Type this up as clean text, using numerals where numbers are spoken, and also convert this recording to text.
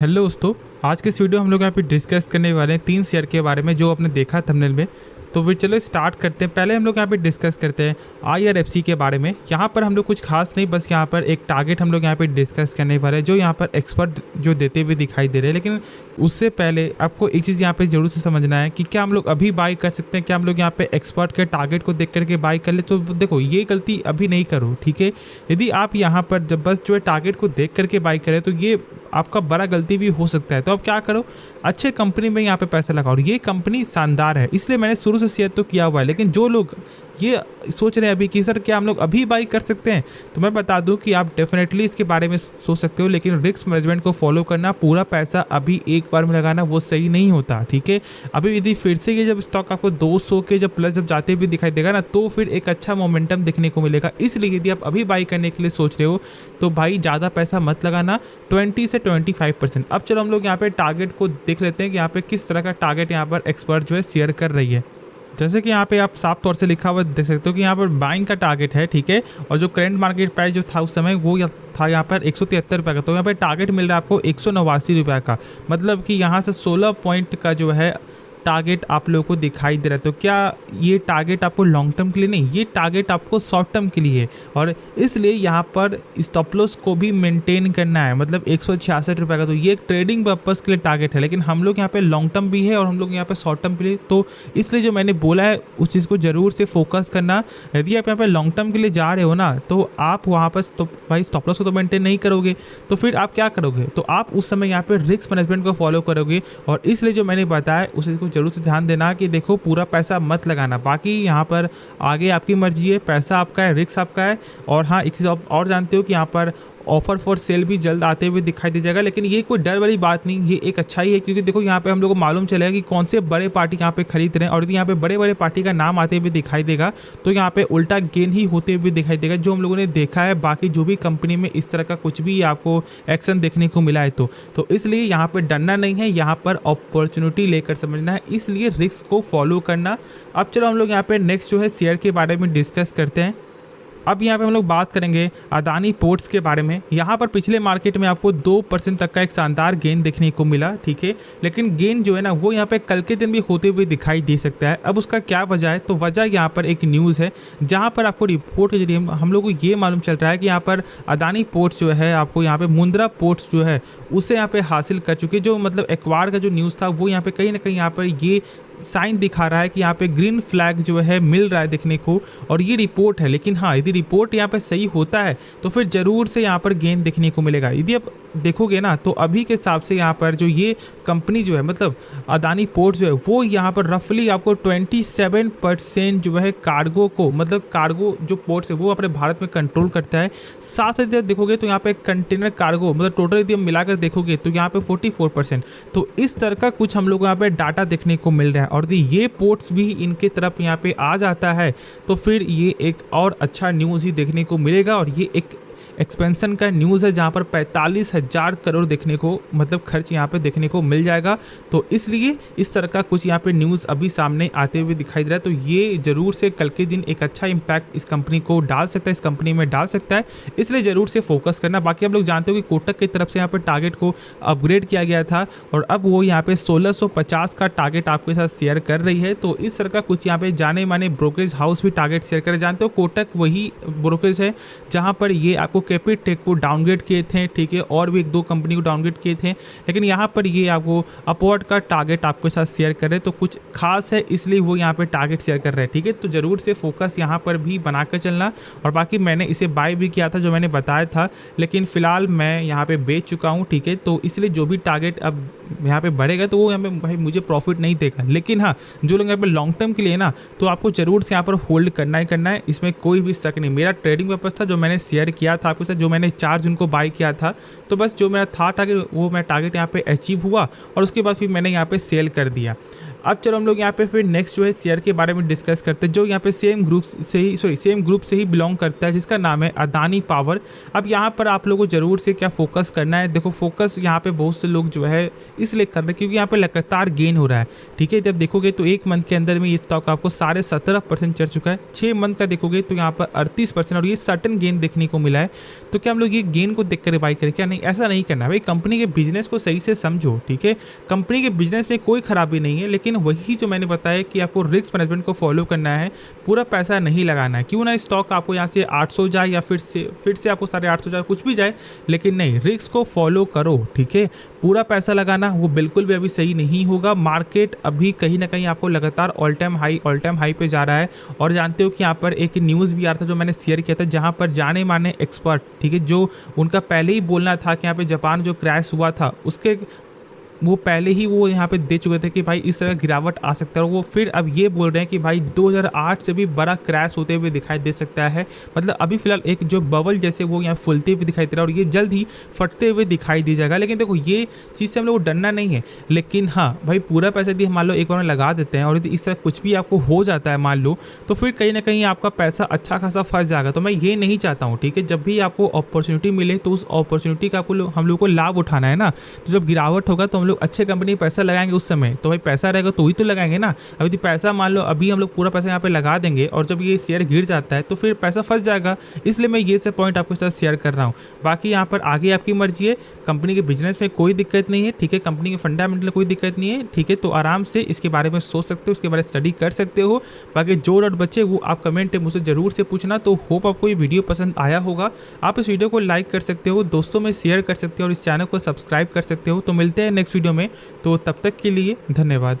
Hello दोस्तों, आज के इस वीडियो हम लोग यहाँ पे डिस्कस करने वाले हैं 3 शेयर के बारे में जो आपने देखा थंबनेल में। तो फिर चलो स्टार्ट करते हैं। पहले हम लोग यहाँ पे डिस्कस करते हैं IRFC के बारे में। यहाँ पर हम लोग कुछ खास नहीं, बस यहाँ पर एक टारगेट हम लोग यहाँ पे डिस्कस करने वाले हैं जो यहाँ पर एक्सपर्ट जो देते हुए दिखाई दे रहे हैं। लेकिन उससे पहले आपको एक चीज़ यहाँ पे जरूर से समझना है कि क्या हम लोग अभी बाई कर सकते हैं, क्या हम लोग यहाँ पे एक्सपर्ट के टारगेट को देख करके बाई कर ले। तो देखो, ये गलती अभी नहीं करो, ठीक है। यदि आप यहाँ पर जब बस जो है टारगेट को देख करके बाई करें तो ये आपका बड़ा गलती भी हो सकता है। तो अब क्या करो, अच्छे कंपनी में यहाँ पे पैसा लगाओ। और ये कंपनी शानदार है, इसलिए मैंने शुरू से शेयर तो किया हुआ है। लेकिन जो लोग ये सोच रहे हैं अभी कि सर क्या हम लोग अभी बाई कर सकते हैं, तो मैं बता दूं कि आप डेफिनेटली इसके बारे में सोच सकते हो। लेकिन रिस्क मैनेजमेंट को फॉलो करना, पूरा पैसा अभी एक बार में लगाना वो सही नहीं होता, ठीक है। अभी यदि फिर से ये जब स्टॉक आपको 200 के जब प्लस जब जाते हुए दिखाई देगा ना, तो फिर एक अच्छा मोमेंटम देखने को मिलेगा। इसलिए यदि आप अभी बाई करने के लिए सोच रहे हो तो भाई ज़्यादा पैसा मत लगाना, 20 से 25%। अब चलो हम लोग यहाँ पे टारगेट को देख लेते हैं कि यहाँ पे किस तरह का टारगेट यहाँ पर एक्सपर्ट जो है शेयर कर रही है। जैसे कि यहाँ पे आप साफ तौर से लिखा हुआ देख सकते हो कि यहाँ पर बाइंग का टारगेट है, ठीक है। और जो करंट मार्केट प्राइस जो था उस समय वो था यहाँ पर 173 रुपये का। तो यहाँ पे टारगेट मिल रहा है आपको 189 रुपये का। मतलब कि यहाँ से 16 पॉइंट का जो है टारगेट आप लोगों को दिखाई दे रहा है। तो क्या ये टारगेट आपको लॉन्ग टर्म के लिए नहीं, ये टारगेट आपको शॉर्ट टर्म के लिए है। और इसलिए यहाँ पर स्टॉप लॉस को भी मेंटेन करना है, मतलब 166 रुपये का। तो ये एक ट्रेडिंग पर्पस के लिए टारगेट है, लेकिन हम लोग यहाँ पे लॉन्ग टर्म भी है और हम लोग यहाँ पे शॉर्ट टर्म के लिए। तो इसलिए जो मैंने बोला है उस चीज़ को ज़रूर से फोकस करना। यदि आप यहाँ पे लॉन्ग टर्म के लिए जा रहे हो ना, तो आप वहाँ पर तो भाई स्टॉप लॉस को तो मेंटेन नहीं करोगे, तो फिर आप क्या करोगे, तो आप उस समय यहाँ पे रिस्क मैनेजमेंट को फॉलो करोगे। और इसलिए जो मैंने बताया उस चीज़ को जरूर से ध्यान देना कि देखो, पूरा पैसा मत लगाना। बाकी यहाँ पर आगे आपकी मर्जी है, पैसा आपका है, रिस्क आपका है। और हाँ, एक चीज़ आप और जानते हो कि यहाँ पर ऑफर फॉर सेल भी जल्द आते हुए दिखाई दे जाएगा। लेकिन ये कोई डर वाली बात नहीं, ये एक अच्छाई है, क्योंकि देखो यहाँ पे हम लोग को मालूम चलेगा कि कौन से बड़े पार्टी यहाँ पे खरीद रहे हैं। और यदि यहाँ पे बड़े बड़े पार्टी का नाम आते हुए दिखाई देगा तो यहाँ पे उल्टा गेन ही होते हुए दिखाई देगा, जो हम लोगों ने देखा है बाकी जो भी कंपनी में इस तरह का कुछ भी आपको एक्शन देखने को मिला है। तो इसलिए यहाँ पर डरना नहीं है, यहाँ पर अपॉर्चुनिटी लेकर समझना है, इसलिए रिस्क को फॉलो करना। अब चलो हम लोग यहाँ पे नेक्स्ट जो है शेयर के बारे में डिस्कस करते हैं। अब यहाँ पे हम लोग बात करेंगे अदानी पोर्ट्स के बारे में। यहाँ पर पिछले मार्केट में आपको 2% तक का एक शानदार गेन देखने को मिला, ठीक है। लेकिन गेन जो है ना वो यहाँ पे कल के दिन भी होते हुए दिखाई दे सकता है। अब उसका क्या वजह है, तो वजह यहाँ पर एक न्यूज़ है जहाँ पर आपको रिपोर्ट के जरिए हम लोग को ये मालूम चल रहा है कि यहाँ पर अदानी पोर्ट्स जो है आपको यहाँ पे मुंद्रा पोर्ट्स जो है उसे यहाँ पे हासिल कर चुके। जो मतलब एक्वायर का जो न्यूज़ था वो यहाँ पे कहीं ना कहीं यहाँ पर ये साइन दिखा रहा है कि यहाँ पे ग्रीन फ्लैग जो है मिल रहा है देखने को। और ये रिपोर्ट है, लेकिन हाँ, यदि रिपोर्ट यहाँ पे सही होता है तो फिर ज़रूर से यहाँ पर गेन देखने को मिलेगा। यदि आप देखोगे ना तो अभी के हिसाब से यहाँ पर जो ये कंपनी जो है मतलब अदानी पोर्ट्स जो है वो यहाँ पर रफली आपको 27% जो है कार्गो को, मतलब कार्गो जो पोर्ट्स है वो अपने भारत में कंट्रोल करता है। साथ ही देखोगे तो यहाँ पे कंटेनर कार्गो मतलब टोटल यदि हम मिलाकर देखोगे तो यहाँ पे 44%। तो इस तरह का कुछ हम लोग यहाँ पे डाटा देखने को मिल रहा है। और यदि ये पोर्ट्स भी इनके तरफ यहाँ पे आ जाता है तो फिर ये एक और अच्छा न्यूज़ ही देखने को मिलेगा। और ये एक एक्सपेंशन का न्यूज़ है जहाँ पर 45,000 करोड़ देखने को मतलब खर्च यहाँ पे देखने को मिल जाएगा। तो इसलिए इस तरह का कुछ यहाँ पे न्यूज़ अभी सामने आते हुए दिखाई दे रहा है। तो ये ज़रूर से कल के दिन एक अच्छा इम्पैक्ट इस कंपनी को डाल सकता है, इस कंपनी में डाल सकता है, इसलिए ज़रूर से फोकस करना। बाकी आप लोग जानते हो कि कोटक की तरफ से यहाँ पर टारगेट को अपग्रेड किया गया था और अब वो यहाँ पे 1650 का टारगेट आपके साथ शेयर कर रही है। तो इस तरह का कुछ यहाँ पे जाने माने ब्रोकरेज हाउस भी टारगेट शेयर कर, जानते हो कोटक वही ब्रोकरेज है जहाँ पर ये आपको कैपिटेक को डाउनग्रेड किए थे, ठीक है, और भी 1-2 कंपनी को डाउनग्रेड किए थे। लेकिन यहाँ पर ये आपको अपवर्ड का टारगेट आपके साथ शेयर कर रहे हैं, तो कुछ खास है इसलिए वो यहाँ पे टारगेट शेयर कर रहे हैं, ठीक है। तो ज़रूर से फोकस यहाँ पर भी बनाकर चलना। और बाकी मैंने इसे बाय भी किया था जो मैंने बताया था, लेकिन फिलहाल मैं यहाँ पे बेच चुका हूँ, ठीक है। तो इसलिए जो भी टारगेट अब यहाँ पे बढ़ेगा तो वो यहाँ पे भाई मुझे प्रॉफिट नहीं देगा। लेकिन हाँ, जो लोग यहाँ पे लॉन्ग टर्म के लिए ना, तो आपको ज़रूर से यहाँ पर होल्ड करना ही करना है, इसमें कोई भी शक नहीं। मेरा ट्रेडिंग पर्पस था जो मैंने शेयर किया था आपके साथ, जो मैंने 4 जून को बाई किया था। तो बस जो मेरा था टारगेट वो मैं टारगेट यहाँ पे अचीव हुआ और उसके बाद फिर मैंने यहाँ पे सेल कर दिया। अब चलो हम लोग यहाँ पे फिर नेक्स्ट जो है शेयर के बारे में डिस्कस करते हैं, जो यहाँ पे सेम ग्रुप से ही बिलोंग करता है, जिसका नाम है अदानी पावर। अब यहाँ पर आप लोगों को जरूर से क्या फोकस करना है, देखो फोकस यहाँ पे बहुत से लोग जो है इसलिए कर रहे हैं क्योंकि यहाँ पे लगातार गेन हो रहा है, ठीक है। जब देखोगे तो 1 मंथ के अंदर में ये स्टॉक आपको 17.5% चढ़ चुका है। 6 मंथ का देखोगे तो यहाँ पर 38% और ये सर्टन गेन देखने को मिला है। तो क्या हम लोग ये गेन को देख कर बाई करें? क्या नहीं, ऐसा नहीं करना भाई। कंपनी के बिजनेस को सही से समझो, ठीक है। कंपनी के बिजनेस में कोई खराबी नहीं है, लेकिन वही जो मैंने बताया कि आपको रिस्क मैनेजमेंट को फॉलो करना है, पूरा पैसा नहीं लगाना है। क्यों ना स्टॉक आपको यहाँ से 800 जाए या फिर से आपको 850 जाए, कुछ भी जाए, लेकिन नहीं, रिस्क को फॉलो करो, ठीक है। पूरा पैसा लगाना वो बिल्कुल भी अभी सही नहीं होगा। मार्केट अभी कहीं ना कहीं आपको लगातार ऑल टाइम हाई पे जा रहा है। और जानते हो कि यहाँ पर एक न्यूज़ भी आ रहा था जो मैंने शेयर किया था, जहाँ पर जाने माने एक्सपर्ट, ठीक है, जो उनका पहले ही बोलना था कि यहाँ पे जापान जो क्रैश हुआ था उसके वो पहले ही वो यहाँ पे दे चुके थे कि भाई इस तरह गिरावट आ सकता है। और वो फिर अब ये बोल रहे हैं कि भाई 2008 से भी बड़ा क्रैश होते हुए दिखाई दे सकता है। मतलब अभी फिलहाल एक जो बबल जैसे वो यहाँ फूलते हुए दिखाई दे रहा है और ये जल्द ही फटते हुए दिखाई दे जाएगा। लेकिन देखो ये चीज़ से हम लोग को डरना नहीं है, लेकिन हाँ भाई पूरा पैसा यदि मान लो एक बार में लगा देते हैं और यदि इस तरह कुछ भी आपको हो जाता है मान लो, तो फिर कहीं ना कहीं आपका पैसा अच्छा खासा फंस जाएगा। तो मैं ये नहीं चाहता हूँ, ठीक है। जब भी आपको अपॉर्चुनिटी मिले तो उस अपॉर्चुनिटी का आपको हम लोग को लाभ उठाना है ना। तो जब गिरावट होगा तो हम लोग अच्छे कंपनी पैसा लगाएंगे उस समय, तो भाई पैसा रहेगा तो ही तो लगाएंगे ना। अभी पैसा मान लो अभी हम लोग पूरा पैसा यहाँ पे लगा देंगे और जब ये शेयर गिर जाता है तो फिर पैसा फंस जाएगा। इसलिए मैं ये सब पॉइंट आपके साथ शेयर कर रहा हूँ। बाकी यहाँ पर आगे आपकी मर्जी है। कंपनी के बिजनेस में कोई दिक्कत नहीं है, ठीक है। कंपनी के फंडामेंटल कोई दिक्कत नहीं है, ठीक है। तो आराम से इसके बारे में सोच सकते हो, उसके बारे में स्टडी कर सकते हो। बाकी जो डाउट बचे वो आप कमेंट में मुझसे जरूर से पूछना। तो होप आपको ये वीडियो पसंद आया होगा। आप इस वीडियो को लाइक कर सकते हो, दोस्तों में शेयर कर सकते हो और इस चैनल को सब्सक्राइब कर सकते हो। तो मिलते हैं नेक्स्ट वीडियो में, तो तब तक के लिए धन्यवाद।